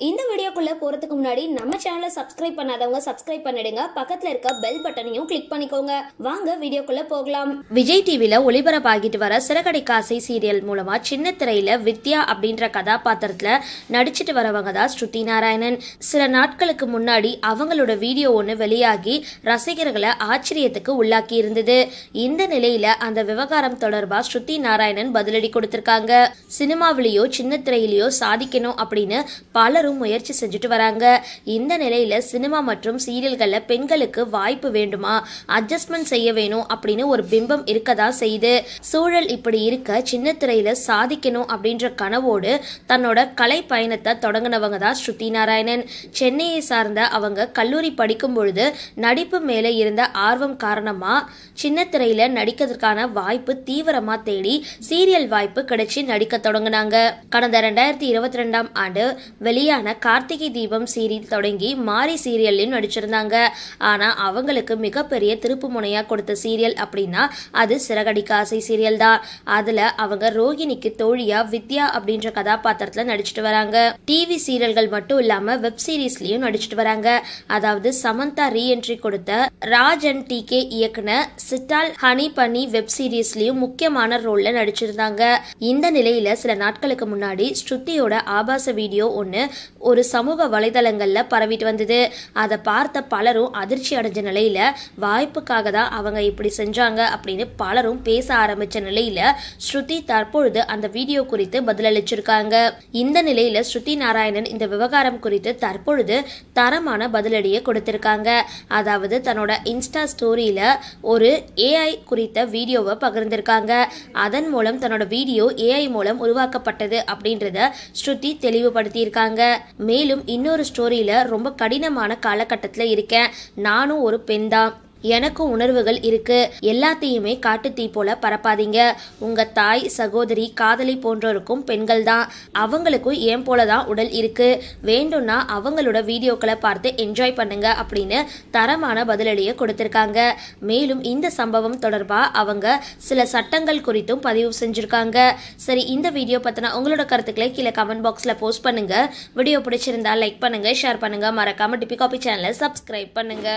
இந்த வீடியோக்குள்ள போறதுக்கு முன்னாடி நம்ம சேனலை சப்ஸ்கிரைப் பண்ணாதவங்க சப்ஸ்கிரைப் பண்ணிடுங்க. பக்கத்துல இருக்க பெல் பட்டனையும் கிளிக் பண்ணிக்கோங்க. வாங்க வீடியோக்குள்ள போகலாம். விஜய் டிவில ஒளிபரப்பாகிட்டு வர சிறகடிக்க ஆசை சீரியல் மூலமா சின்ன திரையில வித்யா அப்படின்ற கதாபாத்திரத்துல நடிச்சிட்டு வரவங்க தான் ஸ்ருதி நாராயணன். சில நாட்களுக்கு முன்னாடி அவங்களோட வீடியோ ஒன்று வெளியாகி ரசிகர்களை ஆச்சரியத்துக்கு உள்ளாக்கி இருந்தது. இந்த நிலையில அந்த விவகாரம் தொடர்பா ஸ்ருதி நாராயணன் பதிலடி கொடுத்திருக்காங்க. சினிமாவிலேயோ சின்ன திரையிலேயோ சாதிக்கணும் அப்படின்னு பலரும் முயற்சி செஞ்சுட்டு வராங்க. இந்த நிலையில சினிமா மற்றும் சீரியல்கள்ல பெண்களுக்கு வாய்ப்பு வேண்டுமா, அட்ஜஸ்ட்மெண்ட் செய்ய வேணும் அப்படின்னு ஒரு பிம்பம் இருக்கதான் செய்யுது. சூழல் இப்படி இருக்க சின்ன திரையில சாதிக்கணும் அப்படின்ற கனவோடு தன்னோட கலை பயணத்தை தொடங்கினவங்க தான் ஸ்ருதி நாராயணன். சென்னையை சார்ந்த அவங்க கல்லூரி படிக்கும் பொழுது நடிப்பு மேல இருந்த ஆர்வம் காரணமா சின்ன திரையில நடிக்கிறதுக்கான வாய்ப்பு தீவிரமா தேடி சீரியல் வாய்ப்பு கிடைச்சி நடிக்க தொடங்கினாங்க. கடந்த 2022 ஆண்டு வெளியான கார்த்திகை தீபம் சீரியல் தொடங்கி மாரி சீரியல்லையும் நடிச்சிருந்தாங்க. ஆனா அவங்களுக்கு மிகப்பெரிய திருப்பு முனையா கொடுத்த சீரியல் அப்படின்னா அது சிறகடிக்க ஆசை சீரியல் தான். அதுல அவங்க ரோகிணிக்கு தோழியா வித்யா அப்படின்ற கதாபாத்திரத்துல நடிச்சிட்டு வராங்க. டிவி சீரியல்கள் மட்டும் இல்லாம வெப் சீரிஸ்லயும் நடிச்சிட்டு வராங்க. அதாவது சமந்தா ரீஎன்ட்ரி கொடுத்த ராஜ் அண்ட் TK இயக்குன சிட்டால் ஹனி பனி வெப் சீரிஸ்லயும் முக்கியமான ரோல்ல நடிச்சிருந்தாங்க. இந்த நிலையில சில நாட்களுக்கு முன்னாடி ஸ்ருதியோட ஆபாச வீடியோ ஒன்னு ஒரு சமூக வலைதளங்கள்ல பரவிட்டு வந்தது. அதை பார்த்த பலரும் அதிர்ச்சி அடைஞ்ச நிலையில வாய்ப்புக்காக தான் அவங்க இப்படி செஞ்சாங்க அப்படின்னு பலரும் பேச ஆரம்பிச்ச நிலையில ஸ்ருதி தற்பொழுது அந்த வீடியோ குறித்து பதிலளிச்சிருக்காங்க. இந்த நிலையில ஸ்ருதி நாராயணன் இந்த விவகாரம் குறித்து தற்பொழுது தரமான பதிலடியை கொடுத்திருக்காங்க. அதாவது தன்னோட இன்ஸ்டா ஸ்டோரியில ஒரு AI குறித்த வீடியோவை பகிர்ந்திருக்காங்க. அதன் மூலம் தன்னோட வீடியோ AI மூலம் உருவாக்கப்பட்டது அப்படின்றத ஸ்ருதி தெளிவுபடுத்தியிருக்காங்க. மேலும் இன்னொரு ஸ்டோரியில ரொம்ப கடினமான காலகட்டத்துல இருக்கேன், நானும் ஒரு பெண் தான், எனக்கும் உணர்வுகள் இருக்கு, எல்லாத்தையுமே காட்டுத்தீ போல பரப்பாதீங்க, உங்க தாய் சகோதரி காதலி போன்றோருக்கும் பெண்கள் தான், அவங்களுக்கும் ஏன் போலதான் உடல் இருக்கு, வேண்டும்னா அவங்களோட வீடியோக்களை பார்த்து என்ஜாய் பண்ணுங்க அப்படின்னு தரமான பதிலடியை கொடுத்திருக்காங்க. மேலும் இந்த சம்பவம் தொடர்பா அவங்க சில சட்டங்கள் குறித்தும் பதிவு செஞ்சிருக்காங்க. சரி, இந்த வீடியோ பத்தின உங்களோட கருத்துக்களை கீழே கமெண்ட் பாக்ஸ்ல போஸ்ட் பண்ணுங்க. வீடியோ பிடிச்சிருந்தா லைக் பண்ணுங்க, ஷேர் பண்ணுங்க, மறக்காம டிபி காபி சேனலை சப்ஸ்கிரைப் பண்ணுங்க.